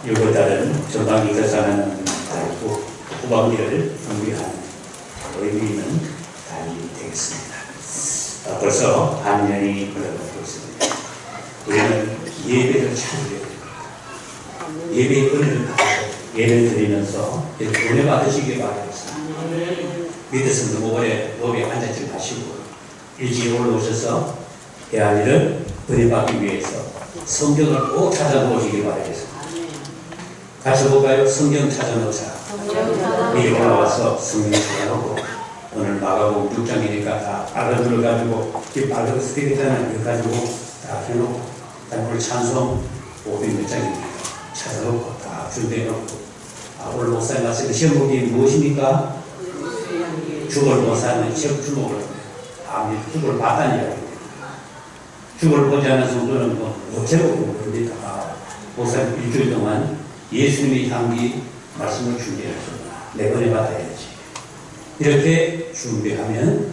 6월달은 전반기 결산하는 달이고 후반기를 준비하는 의미 있는 달이 되겠습니다. 벌써 반년이 흘러가고 있습니다. 우리는 예배를 찾으려고 예배의 은혜를 받고 예배를 드리면서 은혜 받으시기 바라겠습니다. 밑에 성도 모발에 법에 앉아있지 마시고 일찍 올라오셔서 해야 할 일은 은혜 받기 위해서 성경을 꼭 찾아보시기 바라겠습니다. 같이 볼까요? 성경 찾아놓자. 미리 올라와서 성경 찾아놓고 오늘 마가복음 6장이니까 다 알아들어 가지고 이 말로서 되겠다는 거 가지고 다 해놓고 오늘 찬송 500몇 장입니다. 찾아놓고 다 준비해놓고 오늘 목사님 말씀 제목이 무엇입니까? 죽을 못 사는 주목을 죽을 받다는 이야기입니다. 죽을 보지 않은 성도는 뭐 제목이 모릅니다. 목사님 일주일 동안 예수님의 향기 말씀을 준비하셨구나. 내 은혜 받아야지. 이렇게 준비하면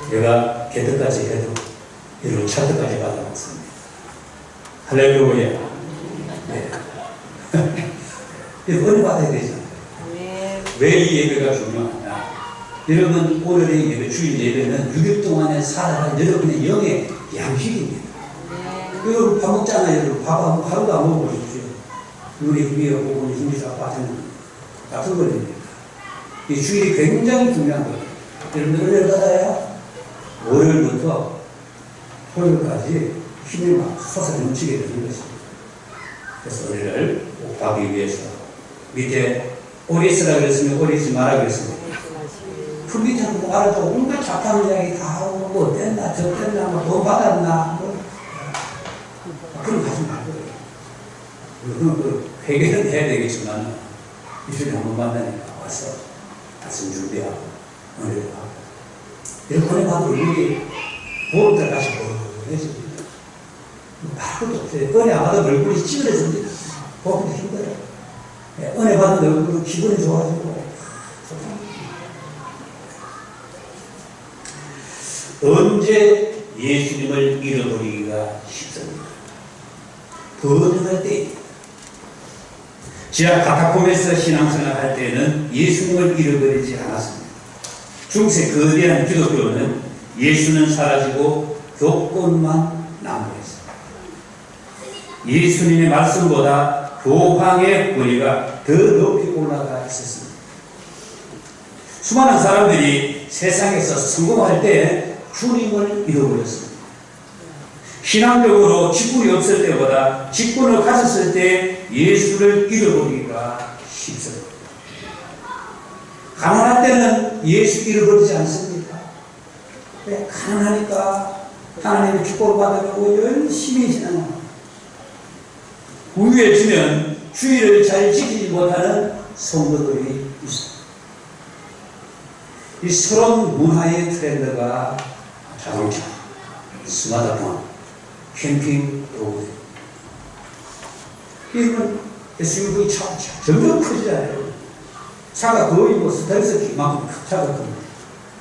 내가 개떡까지 해도 이런 찰떡까지 받아먹습니다. 할렐루야. 네. 은혜 받아야 되잖아요. 왜 이 예배가 중요하냐? 여러분 오늘의 예배, 주일 예배는 6일 동안에 살아간 여러분의 영의 양식입니다. 여러분 밥 먹잖아요. 여러분 밥 하루도 안 먹어보십시오. 눈에 힘이 없고 몸에 힘이 다 빠지는 같은 거입니다. 이 주일이 굉장히 중요한 거예요. 여러분 은혜를 받아야 월요일부터 토요일까지 힘이 막 솟아 넘치게 되는 것입니다. 그래서 은혜를 꼭 받기 위해서 밑에 오래 있으라 그랬으면 오래 있지 마라 그랬습니다. 그 밑에 뭐 알아도 온갖 잡다한 이야기 다 하고 뭐 어땠나 저땠나 뭐 돈 받았나 뭐 그런 거 하지 말고요. 그 회개는 해야 되겠지만 이틀에 한 번 만나니까 와서 말씀 준비하고 은혜를 하고 이렇게 은혜 받고 얼굴이 보름달 같이 보여집니다. 말도 없어요. 은혜 안 받으면 얼굴이 찌그러집니다. 보기도 힘들어요. 은혜 받은 얼굴은 기분이 좋아지고 언제 예수님을 잃어버리기가 쉽습니다. 번영할 때 지하 카타콤에서 신앙생활 할 때는 예수님을 잃어버리지 않았습니다. 중세 거대한 기독교는 예수는 사라지고 교권만 남아있습니다. 예수님의 말씀보다 교황의 권위가 더 높이 올라가 있었습니다. 수많은 사람들이 세상에서 성공할 때 주님을 잃어버렸습니다. 신앙적으로 직분이 없을 때보다 직분을 가졌을 때 예수를 잃어버리기가 쉽습니다. 가난할 때는 예수 잃어버리지 않습니까? 왜? 가난하니까 하나님의 축복을 받으려고 열심히 신앙합니다. 우유해지면 주의를 잘 지키지 못하는 성도들이 있습니다. 이 새로운 문화의 트렌드가 자동차, 스마트폰, 캠핑 로봇. 이건 SUV 차 점점 커지잖아요. 차가 거의 뭐 스타일스 이만큼 차가 큽니다.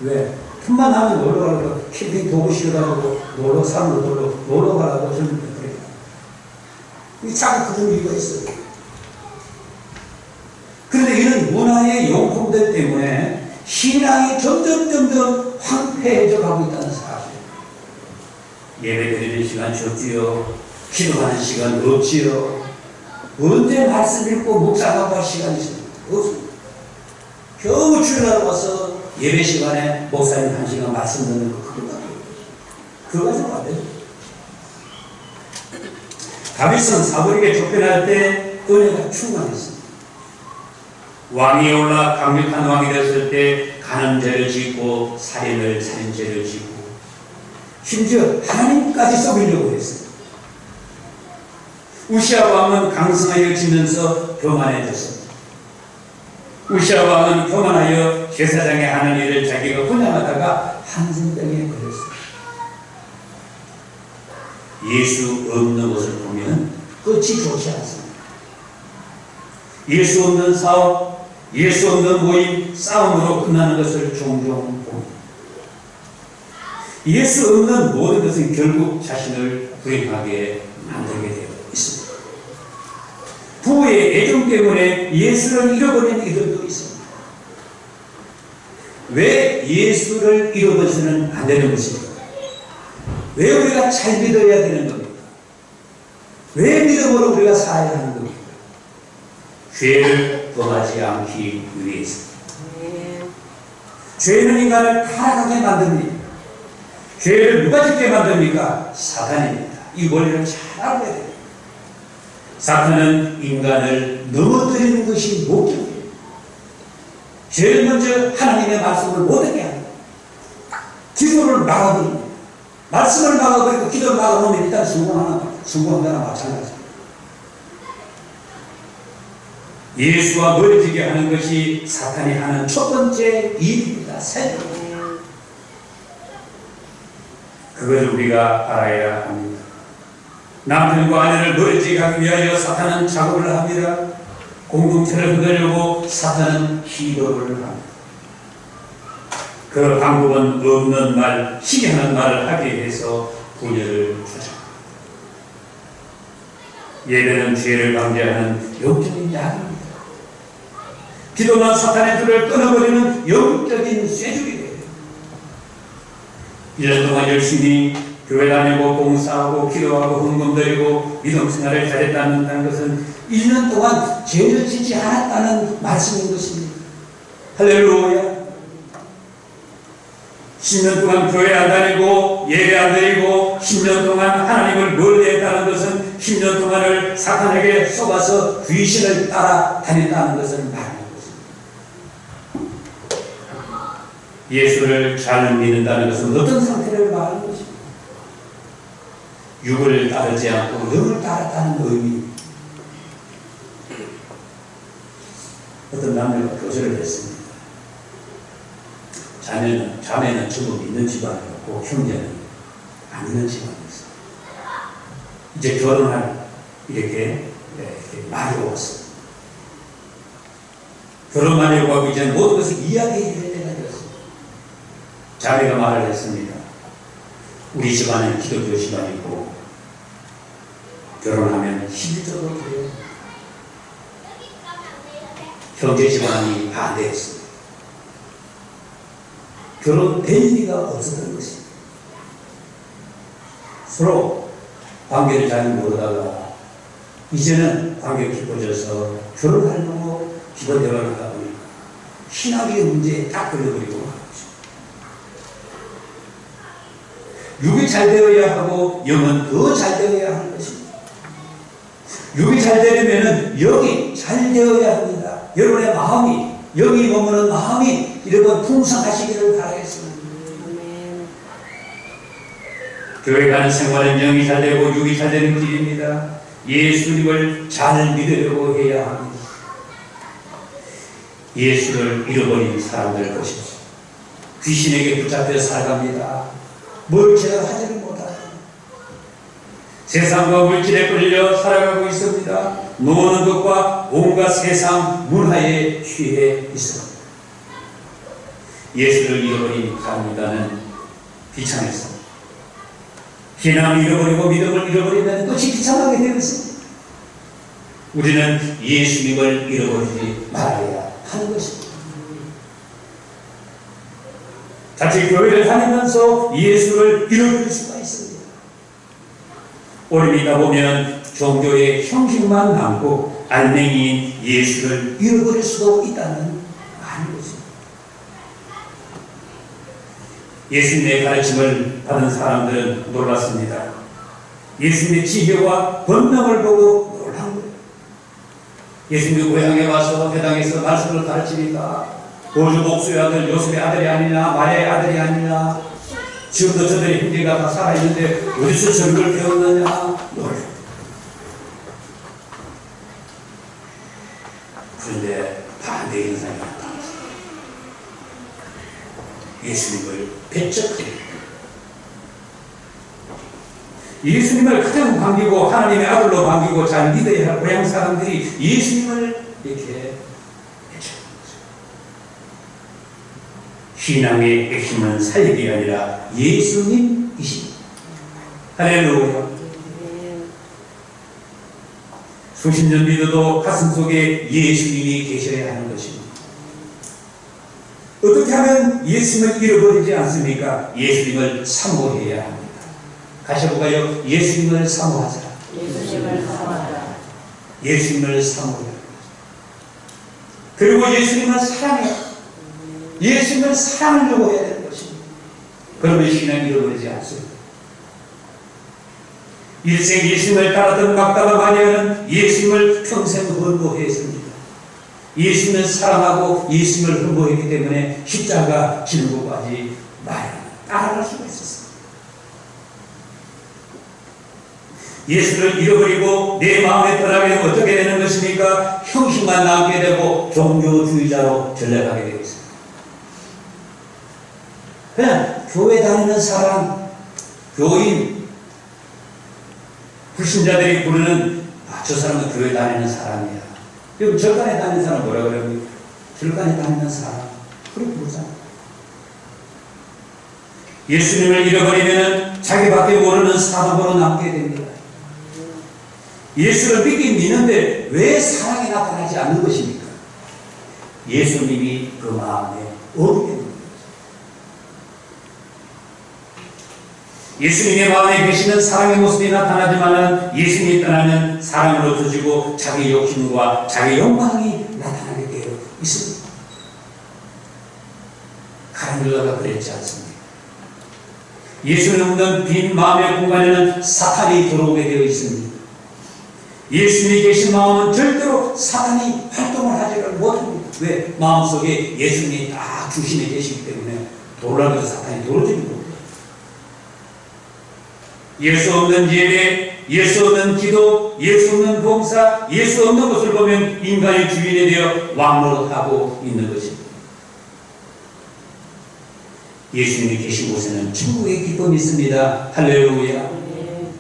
왜? 틈만 나면 놀러 가려고 캠핑 도구 씌워가지고 놀러 사람도 놀러 가라고 젊은 그래요. 이 차가 큰 이유가 있어요. 그런데 이런 문화의 용품들 때문에 신앙이 점점 황폐해져 가고 있다는 사실. 예배 드리는 시간 적지요. 기도하는 시간 없지요. 언제 말씀 읽고 묵상하고 할 시간이 있습니까? 없습니다. 겨우 주일날 와서 예배 시간에 목사님 1시간 말씀 듣는 거 그거 가지고 안 돼요. 다윗은 사울에게 쫓겨날 때 은혜가 충만했습니다. 왕이 올라 강력한 왕이 되었을 때 간음죄를 짓고 살인죄를 짓고 심지어 하나님까지 속이려고 했습니다. 우시아 왕은 강성하여 지면서 교만해졌습니다. 우시아 왕은 교만하여 제사장에 하는 일을 자기가 혼자 하다가 한센병에 걸렸습니다. 예수 없는 것을 보면 끝이 좋지 않습니다. 예수 없는 사업, 예수 없는 모임, 싸움으로 끝나는 것을 종종 봅니다. 예수 없는 모든 것은 결국 자신을 불행하게 만들게 되어 있습니다. 부의 애정 때문에 예수를 잃어버리는 이들도 있습니다. 왜 예수를 잃어버려서는 안 되는 것입니까? 왜 우리가 잘 믿어야 되는 겁니까? 왜 믿음으로 우리가 살아야 하는 겁니까? 죄를 범하지 않기 위해서. 죄는 인간을 타락하게 만듭니다. 죄를 누가 짓게 만듭니까? 사탄입니다. 이 원리를 잘 알아야 돼요. 사탄은 인간을 넘어뜨리는 것이 목적이에요. 제일 먼저 하나님의 말씀을 못하게 합니다. 기도를 막아버립니다. 말씀을 막아버리고 기도를 막아놓으면 일단 성공한 거나 마찬가지입니다. 예수와 멀어지게 하는 것이 사탄이 하는 첫 번째 일입니다. 그것을 우리가 알아야 합니다. 남편과 아내를 멀어지게 하기 위하여 사탄은 작업을 합니다. 공동체를 흔들려고 사탄은 희도를 합니다. 그 방법은 없는 말, 희귀하는 말을 하게 해서 분열을 주죠. 예배는 죄를 방지하는 영적인 약입니다. 기도는 사탄의 줄을 끊어버리는 영적인 쇠줄이에요. 1년 동안 열심히 교회 다니고 봉사하고 기도하고 헌금 드리고 믿음 생활을 잘했다는 것은 1년 동안 죄를 짓지 않았다는 말씀인 것입니다. 할렐루야. 10년 동안 교회 안 다니고 예배 안 드리고 10년 동안 하나님을 멀리했다는 것은 10년 동안을 사탄에게 속아서 귀신을 따라 다닌다는 것을 말하는 것입니다. 예수를 잘 믿는다는 것은 어떤 상태를 말하는 것입니다. 육을 따르지 않고 영을 따랐다는 의미입니다. 어떤 남녀가 교제를 했습니다. 자매는 전부 믿는 집안이었고 형제는 안 믿는 집안이었어요. 이제 결혼할 이렇게 말이 왔어요. 결혼만 해고 이제 모든 것을 이야기해야 될 때가 되었습니다. 자매가 말을 했습니다. 우리 집안은 기독교 집안이고 결혼하면 11조도 드려요. 형제 집안이 반대했습니다. 결혼될 리가 없었던 것입니다. 서로 관계를 잘 모르다가 이제는 관계가 깊어져서 결혼하려고 기도 대화를 하다 보니까 신학의 문제에 딱 걸려버리고 만 거죠. 육이 잘 되어야 하고 영은 더 잘 되어야 하는 것입니다. 육이 잘 되려면 영이 잘 되어야 합니다. 여러분의 마음이, 영이 머무는 마음이 이런 풍성하시기를 바라겠습니다. 교회 가는 생활은 영이 잘 되고 육이 잘 되는 길입니다. 예수님을 잘 믿으려고 해야 합니다. 예수를 잃어버린 사람들 보십시오. 귀신에게 붙잡혀 살아갑니다. 뭘 제가 하지를 못합니다. 세상과 물질에 끌려 살아가고 있습니다. 노는 것과 온갖 세상 문화에 취해 있습니다. 예수를 잃어버린 사람이라는 비참했습니다. 신앙을 잃어버리고 믿음을 잃어버리면 끝이 비참하게 되었습니다. 우리는 예수님을 잃어버리지 말아야 하는 것입니다. 자칫 교회를 다니면서 예수를 잃어버릴 수가 있습니다. 오래 있다 보면 종교의 형식만 남고 알맹이인 예수를 잃어버릴 수도 있다는 말입니다. 예수님의 가르침을 받은 사람들은 놀랐습니다. 예수님의 지혜와 권능을 보고 놀란 거예요. 예수님이 고향에 와서 회당에서 말씀을 가르치니까 보주 목수의 아들 요셉의 아들이 아니냐, 마리아의 아들이 아니냐, 지금도 저들의 형제가 다 살아있는데 어디서 저런 걸 배웠느냐 놀래요. 그런데 반대 현상이 나타났어요. 예수님을 배척합니다. 예수님을 가장 반기고 하나님의 아들로 반기고 잘 믿어야 할 고향 사람들이 예수님을 이렇게 배척합니다. 신앙의 핵심은 살림이 아니라 예수님이십니다. 할렐루야. 수십 년 믿어도 가슴속에 예수님이 계셔야 하는 것입니다. 어떻게 하면 예수님을 잃어버리지 않습니까? 예수님을 사모해야 합니다. 다시 해볼까요? 예수님을 사모하자. 예수님을 사모하자. 예수님을 사모해야 합니다. 그리고 예수님을 사랑해야 합니다. 예수님을 사랑하려고 해야 되는 것입니다. 그러면 신앙을 잃어버리지 않습니다. 일생 예수님을 따랐던 막다라 마리아는 예수님을 평생 헌보했습니다. 예수님을 사랑하고 예수님을 헌보했기 때문에 십자가 지는 것까지 따라갈 수가 있었습니다. 예수를 잃어버리고 내 마음에 떠나게 되면 어떻게 되는 것입니까? 형식만 남게 되고 종교주의자로 전락하게 되어 있습니다. 그냥 교회 다니는 사람, 교인, 불신자들이 부르는 저 사람은 교회 다니는 사람이야. 그럼 절간에 다니는 사람 뭐라 그럽니까? 절간에 다니는 사람. 그렇게 부르잖아. 예수님을 잃어버리면 자기밖에 모르는 사람으로 남게 됩니다. 예수를 믿긴 믿는데 왜 사랑이 나타나지 않는 것입니까? 예수님이 그 마음에 없게 됩니다. 예수님의 마음에 계시는 사랑의 모습이 나타나지만 예수님이 떠나면 사랑은 없어지고 자기 욕심과 자기 영광이 나타나게 되어 있습니다. 가룟유다가 그랬지 않습니까? 예수님 없는 빈 마음의 공간에는 사탄이 들어오게 되어 있습니다. 예수님이 계신 마음은 절대로 사탄이 활동을 하지를 못합니다. 왜? 마음속에 예수님이 딱 중심에 계시기 때문에 돌아가서 사탄이 돌아지는 겁니다. 예수 없는 예배, 예수 없는 기도, 예수 없는 봉사, 예수 없는 것을 보면 인간의 주인에 되어 왕노릇하고 있는 것입니다. 예수님이 계신 곳에는 천국의 기쁨이 있습니다. 할렐루야.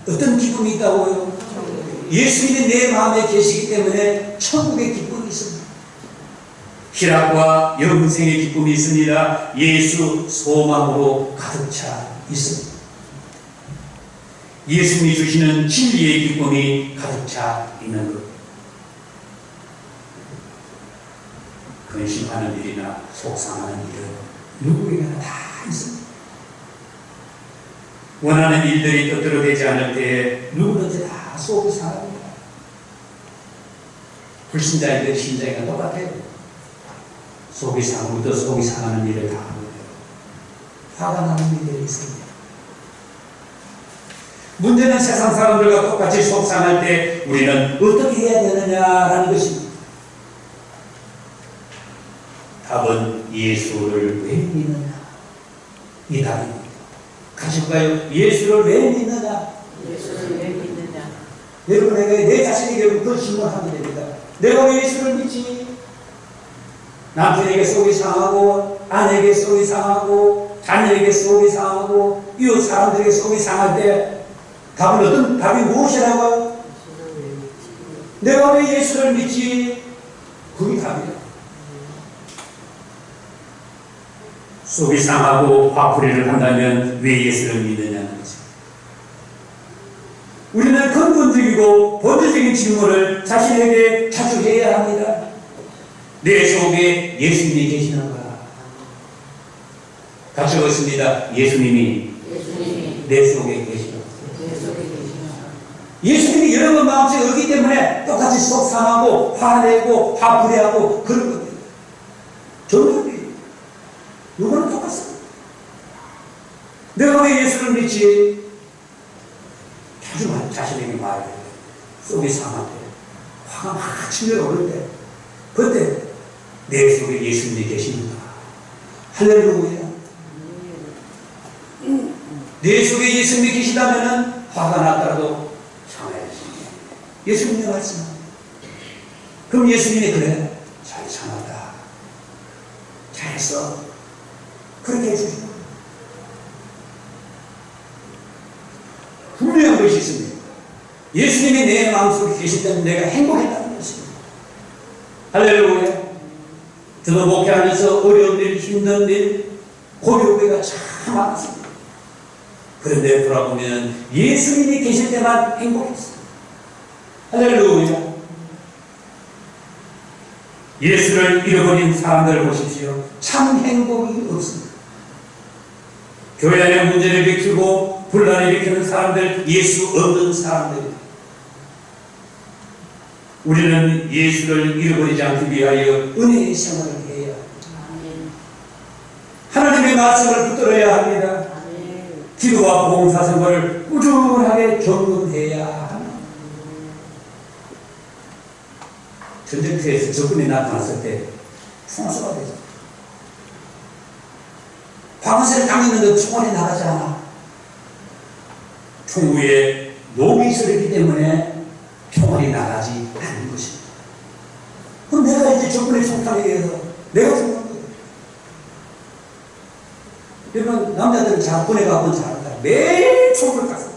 어떤 기쁨이 있다고요? 예수님이 내 마음에 계시기 때문에 천국의 기쁨이 있습니다. 희락과 영생의 기쁨이 있습니다. 예수 소망으로 가득 차 있습니다. 예수님이 주시는 진리의 기쁨이 가득 차 있는 것. 근심하는 일이나 속상하는 일은 누구에게나 다 있습니다. 원하는 일들이 뜻대로 되지 않을 때에 누구든지 다 속이 상합니다. 불신자이든 신자이든 똑같아요. 속이 상하부터 속이 상하는 일을 다 합니다. 화가 나는 일들이 있습니다. 문제는 세상 사람들과 똑같이 속상할 때 우리는 어떻게 해야 되느냐라는 것입니다. 답은 예수를 왜 믿느냐? 이 답입니다. 같이 볼까요? 예수를 왜 믿느냐? 예수를 왜 믿느냐? 여러분에게 내 자신에게 그 질문하게 됩니다. 내가 왜 예수를 믿지? 남편에게 속이 상하고, 아내에게 속이 상하고, 자녀에게 속이 상하고, 이웃 사람들에게 속이 상할 때 답은 어떤 답이 무엇이라고요? 내가 왜 예수를 믿지? 그게 답이에요. 속이 상하고 화풀이를 한다면 왜 예수를 믿느냐는 거죠. 우리는 근본적이고 본질적인 질문을 자신에게 자주 해야 합니다. 내 속에 예수님이 계시는가? 같이 읽겠습니다. 예수님이 내 속에 계시는가? 예수님이 여러 번 마음속에 없기 때문에 똑같이 속 상하고 화내고 화풀이하고 그런 겁니다. 정답이에요. 이거는 똑같습니다. 내가 왜 예수를 믿지? 자주 자신에게 말해야 돼요. 속이 상할 때, 화가 막 치밀어오를 때, 그때 내 속에 예수님이 계십니다. 할렐루야. 내 속에 예수님이 계시다면 화가 났더라도 참아야지. 예수님의 말씀합니다. 그럼 예수님이 그래, 잘 참았다, 잘했어, 그렇게 해주죠. 분명한 것이 있습니다. 예수님이 내 마음속에 계실 때는 내가 행복했다는 것입니다. 할렐루야. 저도 목회하면서 어려운 일, 힘든 일, 고비고비가 참 많았습니다. 그런데 돌아보면 예수님이 계실 때만 행복했어요. 할렐루야. 예수를 잃어버린 사람들 보십시오. 참 행복이 없습니다. 교회 안에 문제를 일으키고 분란을 일으키는 사람들, 예수 없는 사람들입니다. 우리는 예수를 잃어버리지 않기 위하여 은혜의 생활을 해야 합니다. 하나님의 말씀을 붙들어야 합니다. 기도와 봉사생활을 꾸준하게 경험해야 합니다. 전쟁터에서 적군이 나타났을 때 총수가 되죠. 방아쇠를 당겼는데 총알이 나가지 않아. 총 위에 놈이 있었기 때문에 총알이 나가지 않는 것입니다. 그럼 내가 이제 적군의 총탄에 의해서 내가 죽는 거예요. 여러분, 남자들은 잘 보내갖고 잘한다. 매일 총을 땄어.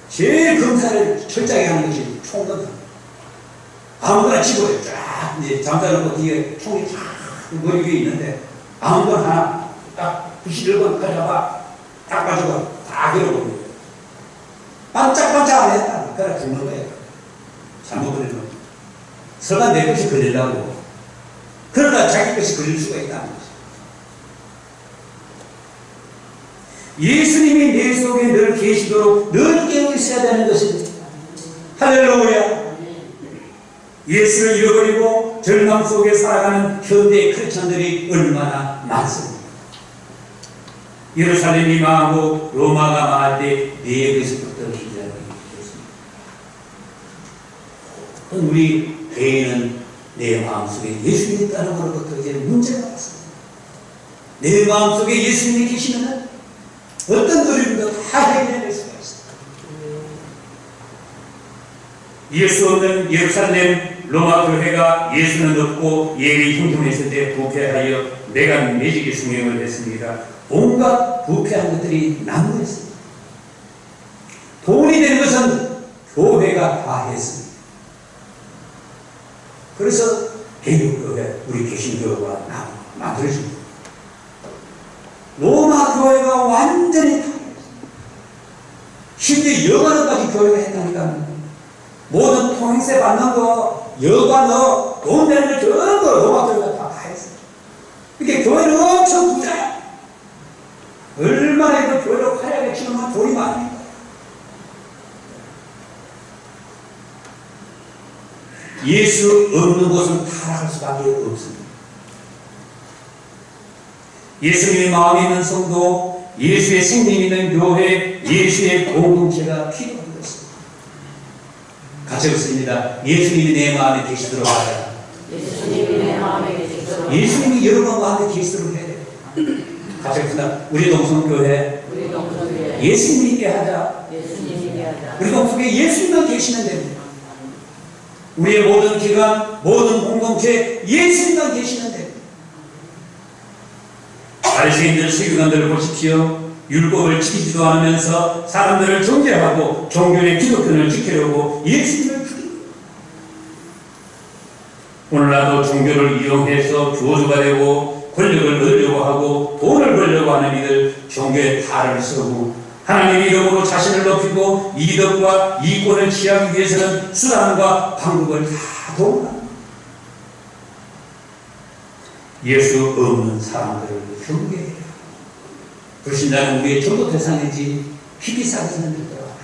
제일 검사를 철저하게 하는 것이 총검사. 아무거나 집어요. 쫙 이제 잠자놓고 뒤에 총이 쫙 머리 위에 있는데 아무거나 하나 딱 91번 가져가 딱 가지고 다 걸어보는 거예요. 반짝반짝 안 했다. 그래 죽는 거예요. 잘못 걸리면 설마 내 것이 걸리려고 그러다 자기 것이 걸릴 수가 있다는 거죠. 예수님이 내 속에 늘 계시도록 늘 깨어 있어야 되는 것입니다. 할렐루야. 예수를 잃어버리고 절망 속에 살아가는 현대의 크리스천들이 얼마나 많습니다. 예루살렘이 망하고 로마가 망할 때 네 배에서부터 기다리고 있습니다. 우리 개인은 내 마음속에 예수님이 있다는 것부터 이제 문제가 왔습니다. 내 마음속에 예수님이 계시면 어떤 어려움도 다 해결해낼 수가 있습니다. 예수 없는 예루살렘 로마 교회가 예수는 없고 예의 형통했을 때 부패하여 내가 매직의 수명을 했습니다. 온갖 부패한 것들이 난무했습니다. 돈이 되는 것은 교회가 다 했습니다. 그래서 개교교회, 우리 개신교회가 만들어집니다. 로마 교회가 완전히 타락했습니다. 심지어 여관까지 교회가 했다니까. 모든 통행세 받는 거, 여관 돈 내는 거 전부 로마 교회가 다 했어요. 그러니까 교회는 엄청 부자야. 얼마나 이거 교회를 화려하게 치면 돈이 많으니까. 예수 없는 곳은 타락할 수밖에 없습니다. 예수님의 마음에 있는 성도, 예수의 생명이 있는 교회, 예수의 공동체가 필요한 것입니다. 같이 읽습니다. 예수님이 내 마음에 계시도록 하자. 예수님이 내 마음에 계시도록. 예수님이 여러분 마음에 계시도록 해야 돼요. 같이 읽습니다. 우리 동성교회, 예수님 있게 하자. 우리 동성교회 예수님만 계시면 됩니다. 우리의 모든 기관, 모든 공동체 예수님만 계시면 됩니다. 바리새인들, 서기관들을 보십시오. 율법을 지키지도 않으면서 사람들을 정죄하고 종교의 기독교를 지키려고 예수님을 죽입니다. 오늘날도 종교를 이용해서 주어주가 되고 권력을 얻으려고 하고 돈을 벌려고 하는 이들, 종교의 탈을 쓰고 하나님의 이름으로 자신을 높이고 이덕과 이권을 취하기 위해서는 수단과 방법을 다 도모합니다. 예수 없는 사람들을 경계해야 합니다. 불신자는 우리의 전도 대상인지 희귀사기는 믿도록 합니다.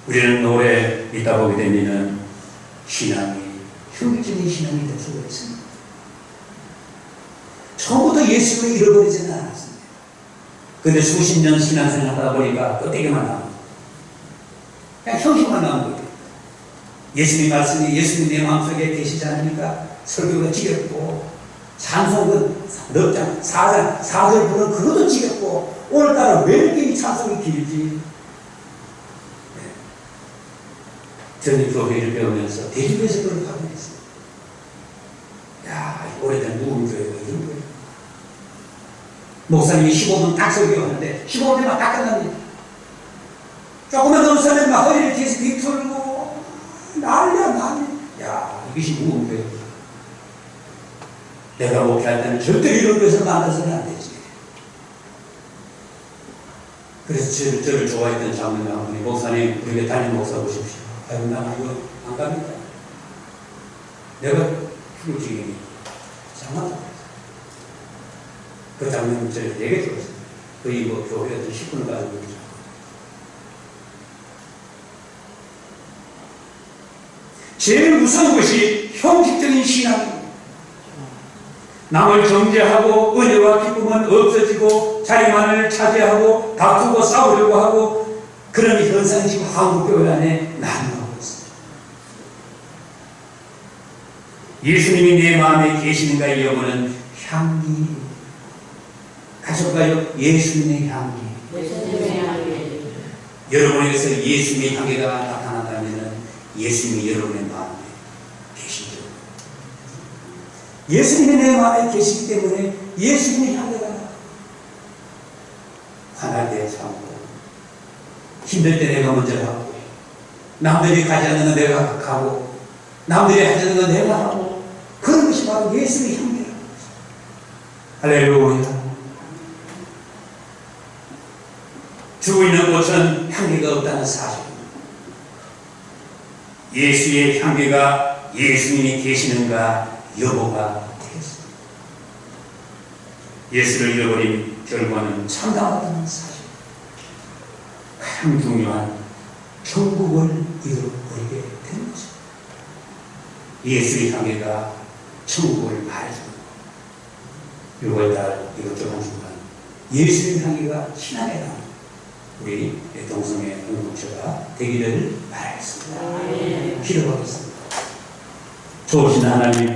우리는 오래 있다 보게 되면 신앙이 흉기적인 신앙이 될 수가 있습니다. 처음부터 예수를 잃어버리지는 않았습니다. 그런데 수십 년 신앙생활 하다 보니까 껍데기만 나옵니다. 그냥 형식만 나온 거예요. 예수님 말씀이 예수님 내 마음속에 계시지 않으니까 설교가 지겹고 찬송은 넉 장, 4장, 4절 부르는 그것도 지겹고 오늘따라 왜 이렇게 이 찬송이 길지? 저는 교회를 배우면서 대주교에서 그걸 발견했어요. 야, 오래된 무음교회가 이런 거예요. 목사님이 15분 딱 설교하는데 15분에만 딱 끝납니다. 조금만 넘으면 막 허리를 뒤에서 비틀고 난리야 난리. 야, 이것이 무음교회입니다. 내가 목회할 때는 절대 이런 것을 만나서는 안 되지. 그래서 저를 좋아했던 장로님 한 분이 목사님 우리 담임 목사 오십시오. 아이고 나 이거 안 갑니다. 내가 휴직이니 장마다 그 장로님 저를 되게 좋아했어요. 거의 뭐 교회에서 10분을 가지고 있죠. 제일 무서운 것이 형식적인 신앙입니다. 남을 정죄하고 은혜와 기쁨은 없어지고 자기만을 차지하고 다투고 싸우려고 하고 그런 현상이 지금 한국 교회 안에 난무하고 있습니다. 예수님이 내 마음에 계시는가 이 영혼은 향기 가져가요. 예수님의 향기. 예수님의 향기. 여러분에게서 예수님의 향기가 나타난다면 예수님이 여러분의 마음에 계시죠. 예수님이 내 마음에 계시기 때문에 예수님의 향기가 화날 때 참고 힘들 때 내가 먼저 하고 남들이 가지 않는 건 내가 가고 남들이 하지 않는 건 내가 하고 그런 것이 바로 예수님의 향기라는 것입니다. 할렐루야. 주고 있는 곳은 향기가 없다는 사실입니다. 예수의 향기가 예수님이 계시는가 여부가 되겠습니다. 예수를 잃어버린 결과는 참담하다는 사실. 가장 중요한 천국을 잃어버리게 되는 것입니다. 예수의 향기가 천국을 말해줍니다. 6월달 이것저것 한 순간 예수의 향기가 신앙에 나옵니다. 우리 동성애 공동체가 되기를 바라겠습니다. 기도하겠습니다. 좋으신 하나님,